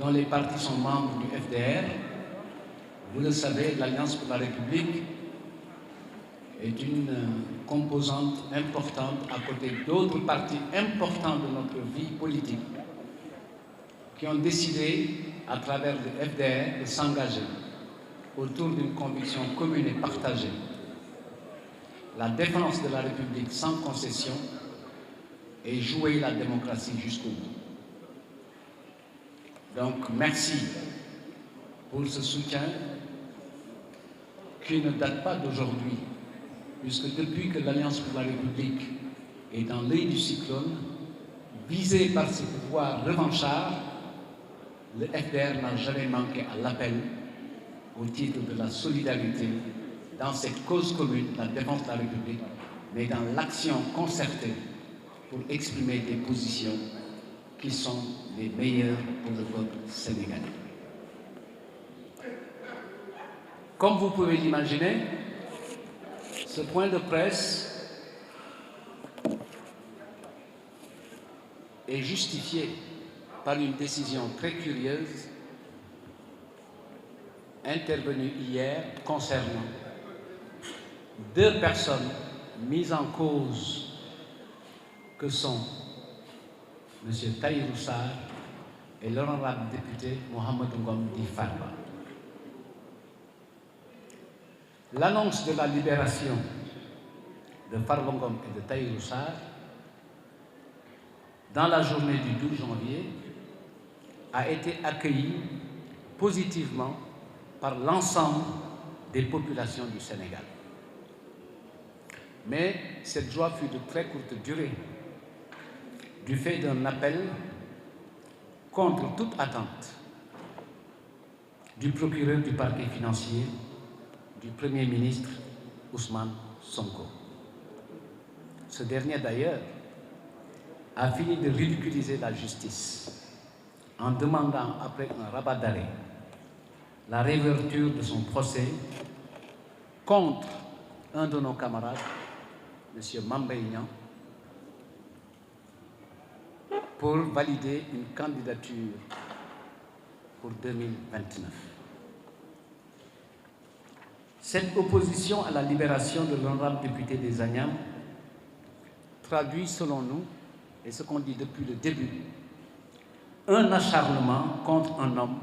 dont les partis sont membres du FDR. Vous le savez, l'Alliance pour la République est une composante importante à côté d'autres partis importants de notre vie politique qui ont décidé, à travers le FDR, de s'engager autour d'une conviction commune et partagée: la défense de la République sans concession et jouer la démocratie jusqu'au bout. Donc, merci pour ce soutien qui ne date pas d'aujourd'hui, puisque depuis que l'Alliance pour la République est dans l'œil du cyclone, visée par ses pouvoirs revanchards, le FDR n'a jamais manqué à l'appel au titre de la solidarité dans cette cause commune, la défense de la République, mais dans l'action concertée pour exprimer des positions qui sont les meilleures pour le peuple sénégalais. Comme vous pouvez l'imaginer, ce point de presse est justifié par une décision très curieuse intervenue hier concernant deux personnes mises en cause que sont M. Tahirou Sarr et l'honorable député Mohamed Ngom Di Farba. L'annonce de la libération de Farba Ngom et de Tahirou Sarr dans la journée du 12 janvier a été accueillie positivement par l'ensemble des populations du Sénégal. Mais cette joie fut de très courte durée, du fait d'un appel contre toute attente du procureur du parquet financier, du Premier ministre Ousmane Sonko. Ce dernier d'ailleurs a fini de ridiculiser la justice en demandant, après un rabat d'arrêt, la réouverture de son procès contre un de nos camarades, M. Mame Mbaye Niang, pour valider une candidature pour 2029. Cette opposition à la libération de l'honorable député des Agnam traduit, selon nous, et ce qu'on dit depuis le début, un acharnement contre un homme,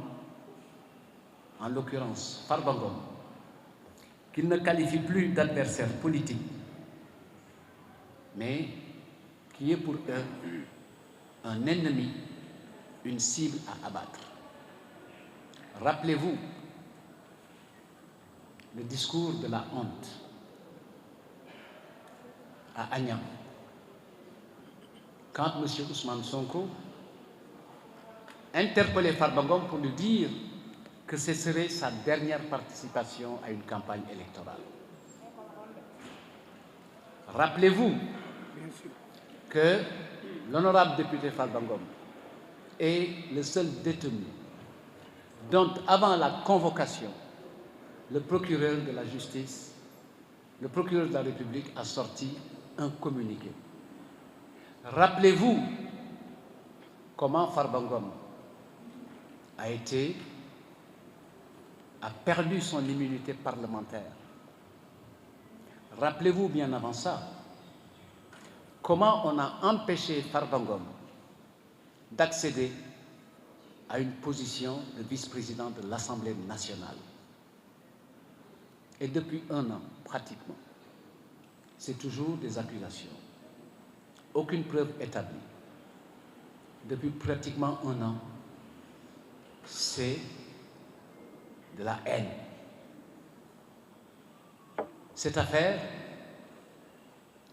en l'occurrence Farba Ngom, qu'il ne qualifie plus d'adversaire politique, mais qui est pour eux un ennemi, une cible à abattre. Rappelez-vous le discours de la honte à Agnam, quand M. Ousmane Sonko interpellait Farba Ngom pour lui dire que ce serait sa dernière participation à une campagne électorale. Rappelez-vous que l'honorable député Farba Ngom est le seul détenu dont, avant la convocation, le procureur de la justice, le procureur de la République a sorti un communiqué. Rappelez-vous comment Farba Ngom a perdu son immunité parlementaire. Rappelez-vous bien avant ça comment on a empêché Farba Ngom d'accéder à une position de vice-président de l'Assemblée nationale. Et depuis un an, pratiquement, c'est toujours des accusations. Aucune preuve établie. Depuis pratiquement un an, c'est de la haine. Cette affaire,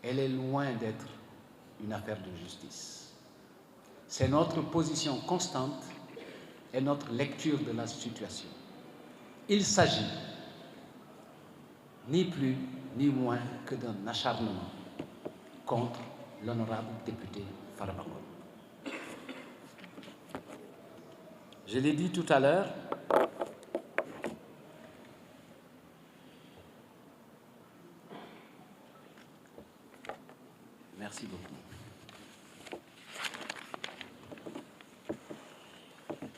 elle est loin d'être une affaire de justice. C'est notre position constante et notre lecture de la situation. Il s'agit ni plus ni moins que d'un acharnement contre l'honorable député Farba Ngom. Je l'ai dit tout à l'heure, merci beaucoup.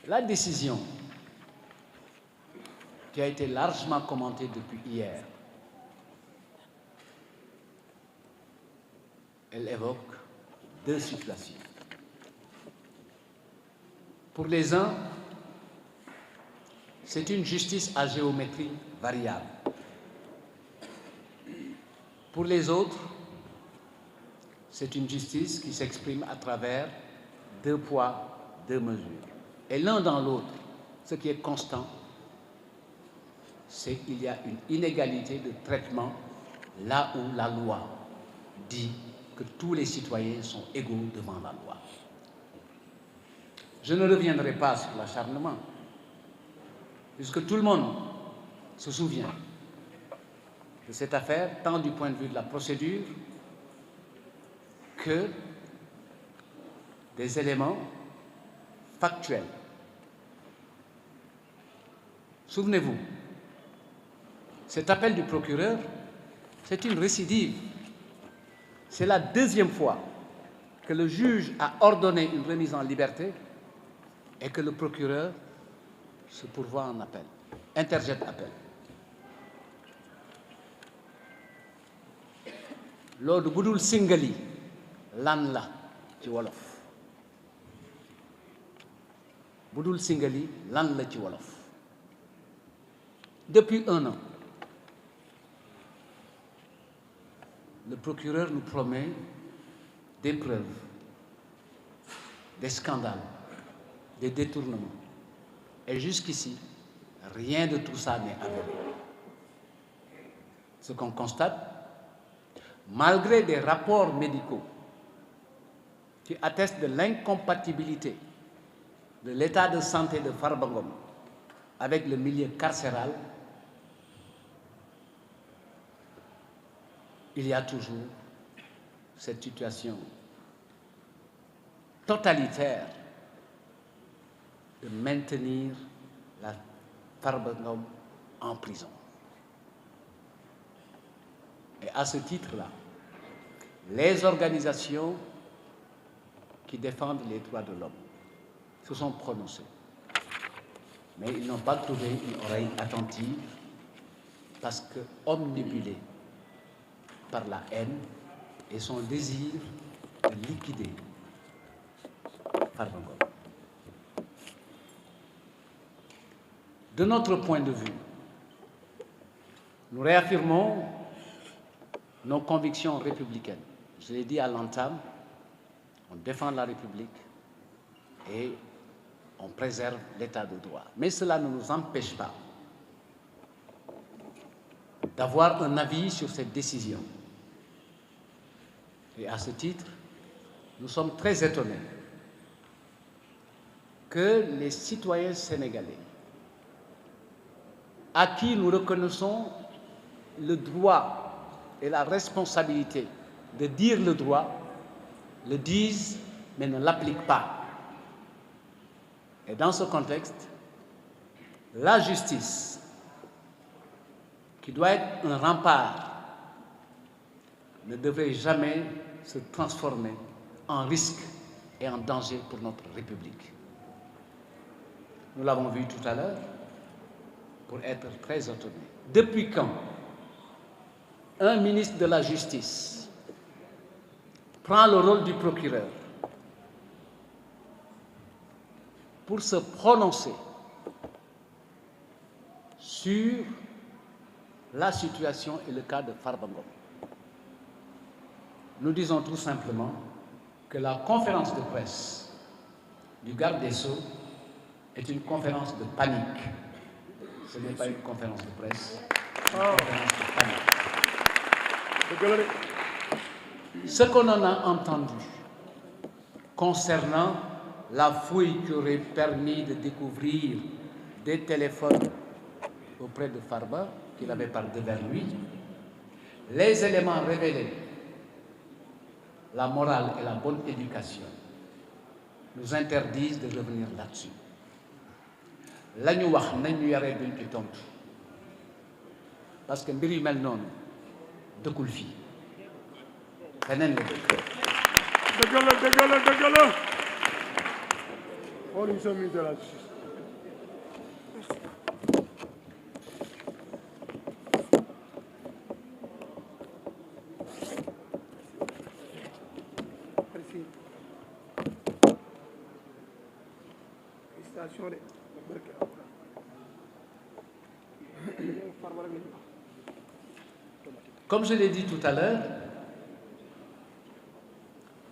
La décision qui a été largement commentée depuis hier, elle évoque deux situations. Pour les uns, c'est une justice à géométrie variable. Pour les autres, c'est une justice qui s'exprime à travers deux poids, deux mesures. Et l'un dans l'autre, ce qui est constant, c'est qu'il y a une inégalité de traitement là où la loi dit que tous les citoyens sont égaux devant la loi. Je ne reviendrai pas sur l'acharnement, puisque tout le monde se souvient de cette affaire, tant du point de vue de la procédure que des éléments factuels. Souvenez-vous, cet appel du procureur, c'est une récidive. C'est la deuxième fois que le juge a ordonné une remise en liberté et que le procureur se pourvoit en appel, interjette appel. Loolu bu dul singali lan la ci wolof bu dul singali lan la ci wolof. Depuis un an, le procureur nous promet des preuves, des scandales, des détournements. Et jusqu'ici, rien de tout ça n'est avéré. Ce qu'on constate, malgré des rapports médicaux qui attestent de l'incompatibilité de l'état de santé de Farba Ngom avec le milieu carcéral, il y a toujours cette situation totalitaire de maintenir la Farba Ngom en prison. Et à ce titre-là, les organisations qui défendent les droits de l'homme se sont prononcées. Mais ils n'ont pas trouvé une oreille attentive parce que omnibulés par la haine et son désir de liquider Farba Ngom. De notre point de vue, nous réaffirmons nos convictions républicaines. Je l'ai dit à l'entame, on défend la République et on préserve l'état de droit. Mais cela ne nous empêche pas d'avoir un avis sur cette décision. Et à ce titre, nous sommes très étonnés que les citoyens sénégalais, à qui nous reconnaissons le droit et la responsabilité de dire le droit, le disent mais ne l'appliquent pas. Et dans ce contexte, la justice, qui doit être un rempart, ne devrait jamais se transformer en risque et en danger pour notre République. Nous l'avons vu tout à l'heure, pour être très étonné. Depuis quand un ministre de la Justice prend le rôle du procureur pour se prononcer sur la situation et le cas de Farba Ngom? Nous disons tout simplement que la conférence de presse du garde des Sceaux est une conférence de panique. Ce n'est pas une conférence de presse, c'est une conférence de panique. Ce qu'on en a entendu concernant la fouille qui aurait permis de découvrir des téléphones auprès de Farba, qu'il avait par devers lui, les éléments révélés, la morale et la bonne éducation, nous interdisent de revenir là-dessus. La ñu wax nañ ñu yaree duñ ci tontu parce que mbir yu mel noonu dëkkul fii feneen la dëkk. dëgg la. Xool monsieur le ministre de la Justice. Comme je l'ai dit tout à l'heure,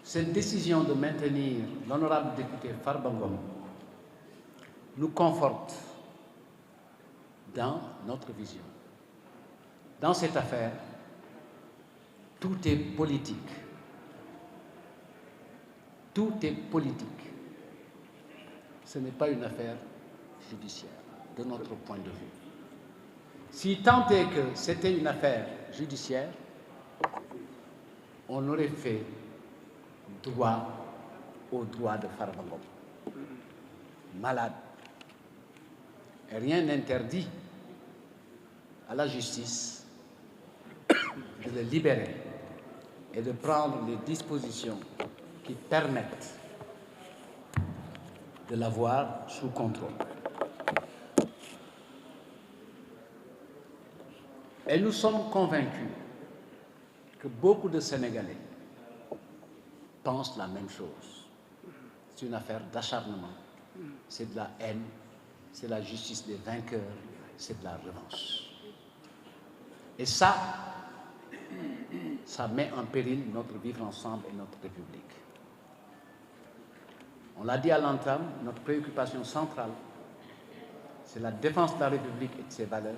cette décision de maintenir l'honorable député Farba Ngom nous conforte dans notre vision. Dans cette affaire, tout est politique. Tout est politique. Ce n'est pas une affaire judiciaire, de notre point de vue. Si tant est que c'était une affaire judiciaire, on aurait fait droit au droit de Farba Ngom. Malade. Et rien n'interdit à la justice de le libérer et de prendre les dispositions qui permettent de l'avoir sous contrôle. Et nous sommes convaincus que beaucoup de Sénégalais pensent la même chose. C'est une affaire d'acharnement, c'est de la haine, c'est la justice des vainqueurs, c'est de la revanche. Et ça met en péril notre vivre ensemble et notre République. On l'a dit à l'entame, notre préoccupation centrale, c'est la défense de la République et de ses valeurs.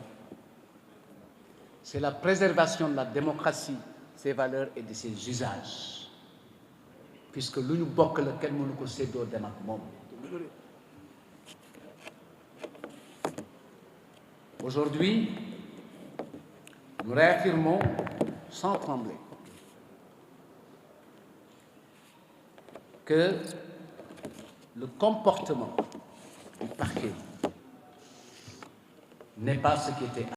C'est la préservation de la démocratie, ses valeurs et de ses usages. Puisque lu ñu bokk la kenn mënu ko séddoo dem ak moom. Aujourd'hui, nous réaffirmons sans trembler que le comportement du parquet n'est pas ce qui était